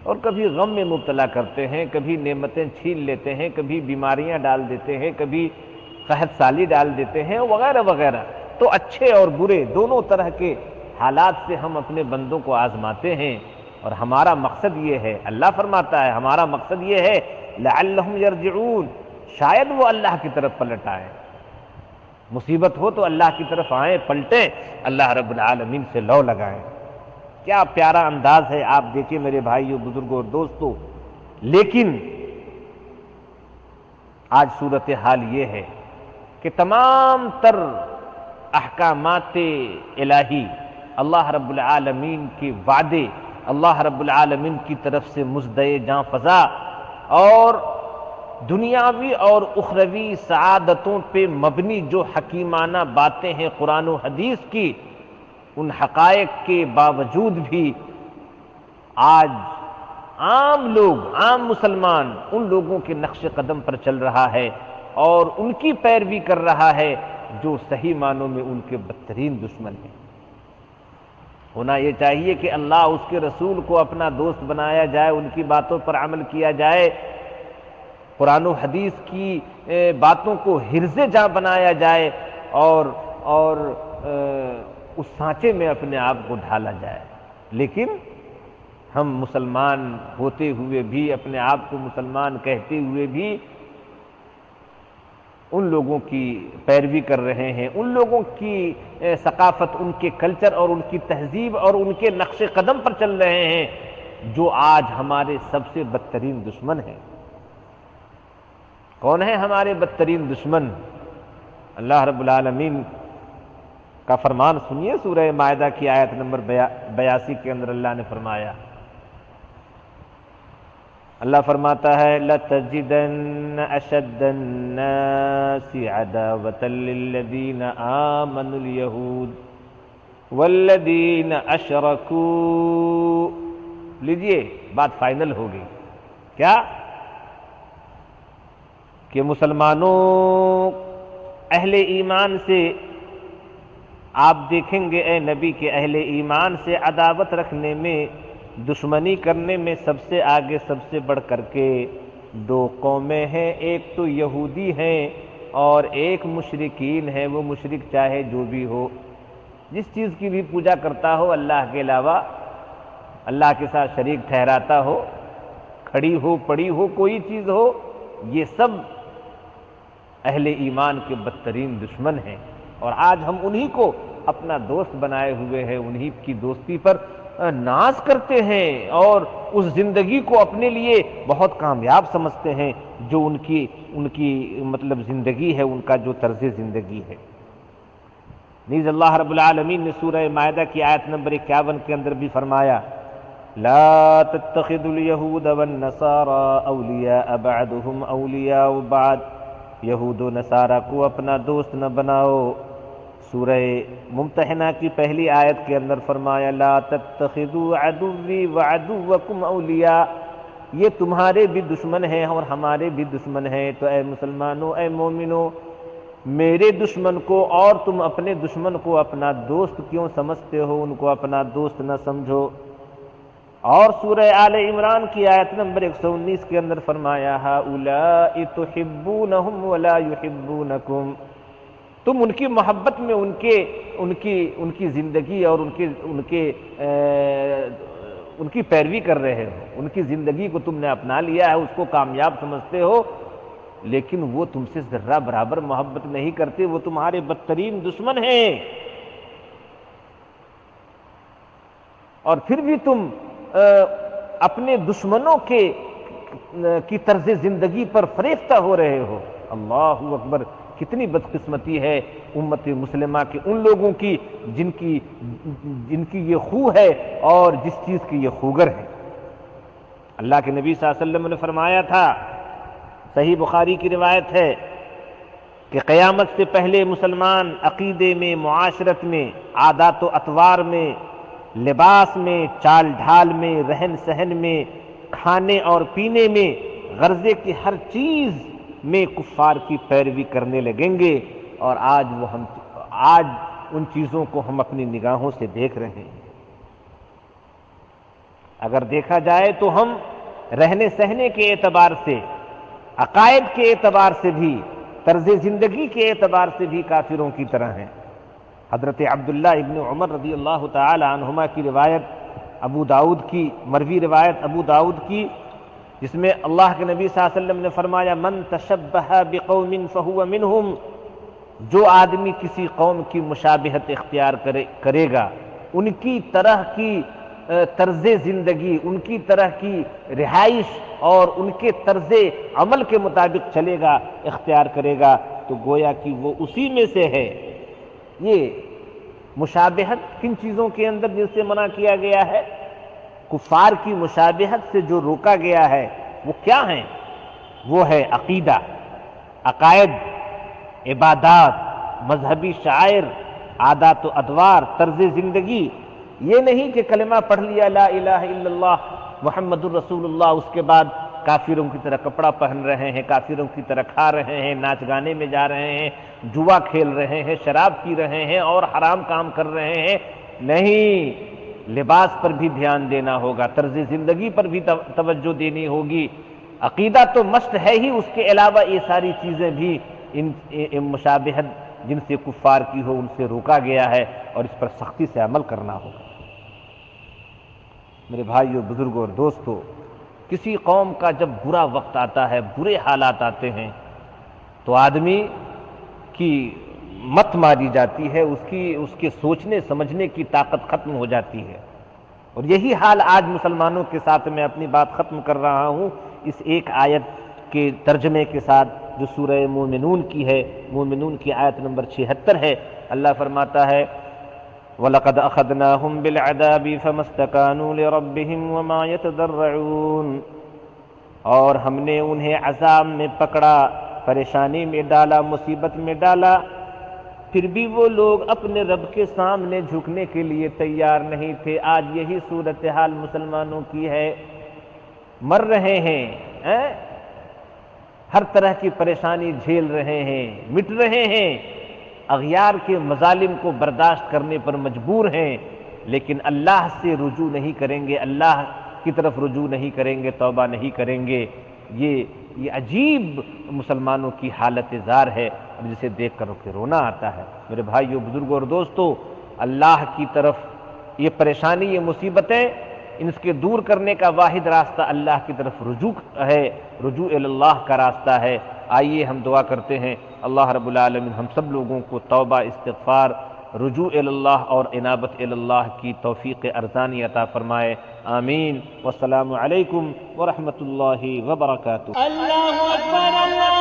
اور کبھی غم میں مبتلا کرتے ہیں، کبھی نعمتیں چھین لیتے ہیں، کبھی بیماریاں ڈال دیتے ہیں، کبھی قحط سالی ڈال دیتے ہیں، وغیرہ وغیرہ۔ تو اچھے اور برے دونوں طرح کے حالات سے ہم اپنے بندوں کو آزماتے ہیں، اور ہمارا مقصد یہ ہے، اللہ فرماتا ہے ہمارا مقصد یہ ہے لعلہم یرجعون، شاید وہ اللہ کی طرف پلٹ آئیں، مصیبت ہو تو اللہ کی طرف آئیں، پلٹیں، اللہ رب العالمین سے لو لگائیں۔ کیا پیارا انداز ہے، آپ دیکھیں میرے بھائیوں، بزرگوں اور دوستوں۔ لیکن آج صورتحال یہ ہے کہ کہ تمام تر احکامات الہی، اللہ رب العالمین کے وعدے، اللہ رب العالمین کی طرف سے مژدہ جاں فضا اور دنیاوی اور اخروی سعادتوں پہ مبنی جو حکیمانہ باتیں ہیں قرآن و حدیث کی، ان حقائق کے باوجود بھی آج عام لوگ، عام مسلمان ان لوگوں کے نقش قدم پر چل رہا ہے اور ان کی پیروی کر رہا ہے جو صحیح معنوں میں ان کے بدترین دشمن ہیں۔ ہونا یہ چاہیے کہ اللہ اس کے رسول کو اپنا دوست بنایا جائے، ان کی باتوں پر عمل کیا جائے، قرآن و حدیث کی باتوں کو حرز جاں بنایا جائے اور اس سانچے میں اپنے آپ کو ڈھالا جائے۔ لیکن ہم مسلمان ہوتے ہوئے بھی، اپنے آپ کو مسلمان کہتے ہوئے بھی ان لوگوں کی پیروی کر رہے ہیں، ان لوگوں کی ثقافت، ان کے کلچر اور ان کی تہذیب اور ان کے نقش قدم پر چل رہے ہیں جو آج ہمارے سب سے بدترین دشمن ہیں۔ کون ہے ہمارے بدترین دشمن؟ اللہ رب العالمین کا فرمان سنیے، سورہ مائدہ کی آیت نمبر 82 کے اندر اللہ نے فرمایا، اللہ فرماتا ہے لَتَجِدَنَّ أَشَدَّ النَّاسِ عَدَاوَةً لِلَّذِينَ آمَنُوا الْيَهُودَ وَالَّذِينَ أَشْرَكُوا۔ لیجئے بات فائنل ہوگی کیا کہ مسلمانوں اہل ایمان سے آپ دیکھیں گے، اے نبی کے اہل ایمان سے عداوت رکھنے میں، دشمنی کرنے میں سب سے آگے، سب سے بڑھ کر کے دو قومیں ہیں، ایک تو یہودی ہیں اور ایک مشرکین ہیں۔ وہ مشرک چاہے جو بھی ہو، جس چیز کی بھی پوجا کرتا ہو اللہ کے علاوہ، اللہ کے ساتھ شریک ٹھہراتا ہو، کھڑی ہو پڑی ہو کوئی چیز ہو، یہ سب اہل ایمان کے بدترین دشمن ہیں۔ اور آج ہم انہی کو اپنا دوست بنائے ہوئے ہیں، انہی کی دوستی پر ناز کرتے ہیں اور اس زندگی کو اپنے لیے بہت کامیاب سمجھتے ہیں جو ان کی مطلب زندگی ہے، ان کا جو طرز زندگی ہے۔ نیز اللہ رب العالمین نے سورہ مائدہ کی آیت نمبر 51 کے اندر بھی فرمایا لا تتخذوا اليهود والنصارى اولیاء بعضهم اولیاء بعض، یہود و نصارہ کو اپنا دوست نہ بناؤ۔ سورہ ممتحنہ کی پہلی آیت کے اندر فرمایا لا تتخذوا عدوی وعدوکم اولیاء، یہ تمہارے بھی دشمن ہیں اور ہمارے بھی دشمن ہیں، تو اے مسلمانوں، اے مومنوں، میرے دشمن کو اور تم اپنے دشمن کو اپنا دوست کیوں سمجھتے ہو، ان کو اپنا دوست نہ سمجھو۔ اور سورہ آل عمران کی آیت نمبر 119 کے اندر فرمایا ہؤلاء تحبونہم ولا یحبونکم، تم ان کی محبت میں ان کی زندگی اور ان کی پیروی کر رہے ہو، ان کی زندگی کو تم نے اپنا لیا ہے، اس کو کامیاب سمجھتے ہو، لیکن وہ تم سے ذرہ برابر محبت نہیں کرتے، وہ تمہارے بدترین دشمن ہیں۔ اور پھر بھی تم اپنے دشمنوں کی طرز زندگی پر فریفتہ ہو رہے ہو۔ اللہ اکبر، کتنی بدقسمتی ہے امت مسلمہ کے ان لوگوں کی جن کی یہ خو ہے اور جس چیز کی یہ خوگر ہے۔ اللہ کے نبی صلی اللہ علیہ وسلم نے فرمایا تھا، صحیح بخاری کی روایت ہے کہ قیامت سے پہلے مسلمان عقیدے میں، معاشرت میں، عادات و اطوار میں، لباس میں، چال ڈھال میں، رہن سہن میں، کھانے اور پینے میں، غرضے کی ہر چیز میں کفار کی پیروی کرنے لگیں گے، اور آج ان چیزوں کو ہم اپنی نگاہوں سے دیکھ رہے ہیں۔ اگر دیکھا جائے تو ہم رہنے سہنے کے اعتبار سے، عقائد کے اعتبار سے بھی، طرز زندگی کے اعتبار سے بھی کافروں کی طرح ہیں۔ حضرت عبداللہ ابن عمر رضی اللہ تعالی عنہما کی روایت، ابو داؤد کی مروی روایت ابو داؤد کی، جس میں اللہ کے نبی صلی اللہ علیہ وسلم نے فرمایا من تشبہ بقوم فہو منہم، جو آدمی کسی قوم کی مشابہت اختیار کرے گا، ان کی طرح کی طرز زندگی، ان کی طرح کی رہائش اور ان کے طرز عمل کے مطابق چلے گا، اختیار کرے گا، تو گویا کہ وہ اسی میں سے ہے۔ یہ مشابہت کن چیزوں کے اندر جن سے منع کیا گیا ہے؟ کفار کی مشابہت سے جو روکا گیا ہے وہ کیا ہیں؟ وہ ہے عقیدہ، عقائد، عبادات، مذہبی شعائر، عادات و ادوار، طرز زندگی۔ یہ نہیں کہ کلمہ پڑھ لیا لا الہ الا اللہ محمد الرسول اللہ، اس کے بعد کافروں کی طرح کپڑا پہن رہے ہیں، کافروں کی طرح کھا رہے ہیں، ناچ گانے میں جا رہے ہیں، جوا کھیل رہے ہیں، شراب پی رہے ہیں اور حرام کام کر رہے ہیں۔ نہیں، لباس پر بھی دھیان دینا ہوگا، طرز زندگی پر بھی توجہ دینی ہوگی۔ عقیدہ تو مست ہے ہی، اس کے علاوہ یہ ساری چیزیں بھی ان مشابہت جن سے کفار کی ہو ان سے روکا گیا ہے اور اس پر سختی سے عمل کرنا ہوگا۔ میرے بھائیو، بزرگوں اور دوستو، کسی قوم کا جب برا وقت آتا ہے، برے حالات آتے ہیں تو آدمی کی مت ماری جاتی ہے، اس کے سوچنے سمجھنے کی طاقت ختم ہو جاتی ہے۔ اور یہی حال آج مسلمانوں کے ساتھ میں اپنی بات ختم کر رہا ہوں اس ایک آیت کے ترجمے کے ساتھ جو سورہ مومنون کی ہے، مومنون کی آیت نمبر 76 ہے۔ اللہ فرماتا ہے وَلَقَدْ أَخَذْنَاهُمْ بِالْعَذَابِ فَمَا اسْتَكَانُوا لِرَبِّهِمْ وَمَا يَتَضَرَّعُونَ، اور ہم نے انہیں عذاب میں پکڑا، پریشانی میں ڈالا، مصیبت میں ڈالا، پھر بھی وہ لوگ اپنے رب کے سامنے جھکنے کے لیے تیار نہیں تھے۔ آج یہی صورتحال مسلمانوں کی ہے، مر رہے ہیں، ہر طرح کی پریشانی جھیل رہے ہیں، مٹ رہے ہیں، اغیار کے مظالم کو برداشت کرنے پر مجبور ہیں، لیکن اللہ سے رجوع نہیں کریں گے، اللہ کی طرف رجوع نہیں کریں گے، توبہ نہیں کریں گے۔ یہ عجیب مسلمانوں کی حالت زار ہے جسے دیکھ کر کے رونا آتا ہے۔ میرے بھائیو، بزرگوں اور دوستو، اللہ کی طرف یہ پریشانی، یہ مصیبتیں، ان کے دور کرنے کا واحد راستہ اللہ کی طرف رجوع ہے، رجوع اللہ کا راستہ ہے۔ آئیے ہم دعا کرتے ہیں اللہ رب العالمین ہم سب لوگوں کو توبہ، استغفار، رجوع اللہ اور انابت اللہ کی توفیق ارزانی عطا فرمائے، آمین۔ والسلام علیکم ورحمۃ اللہ وبرکاتہ۔ اللہ اکبر، اللہ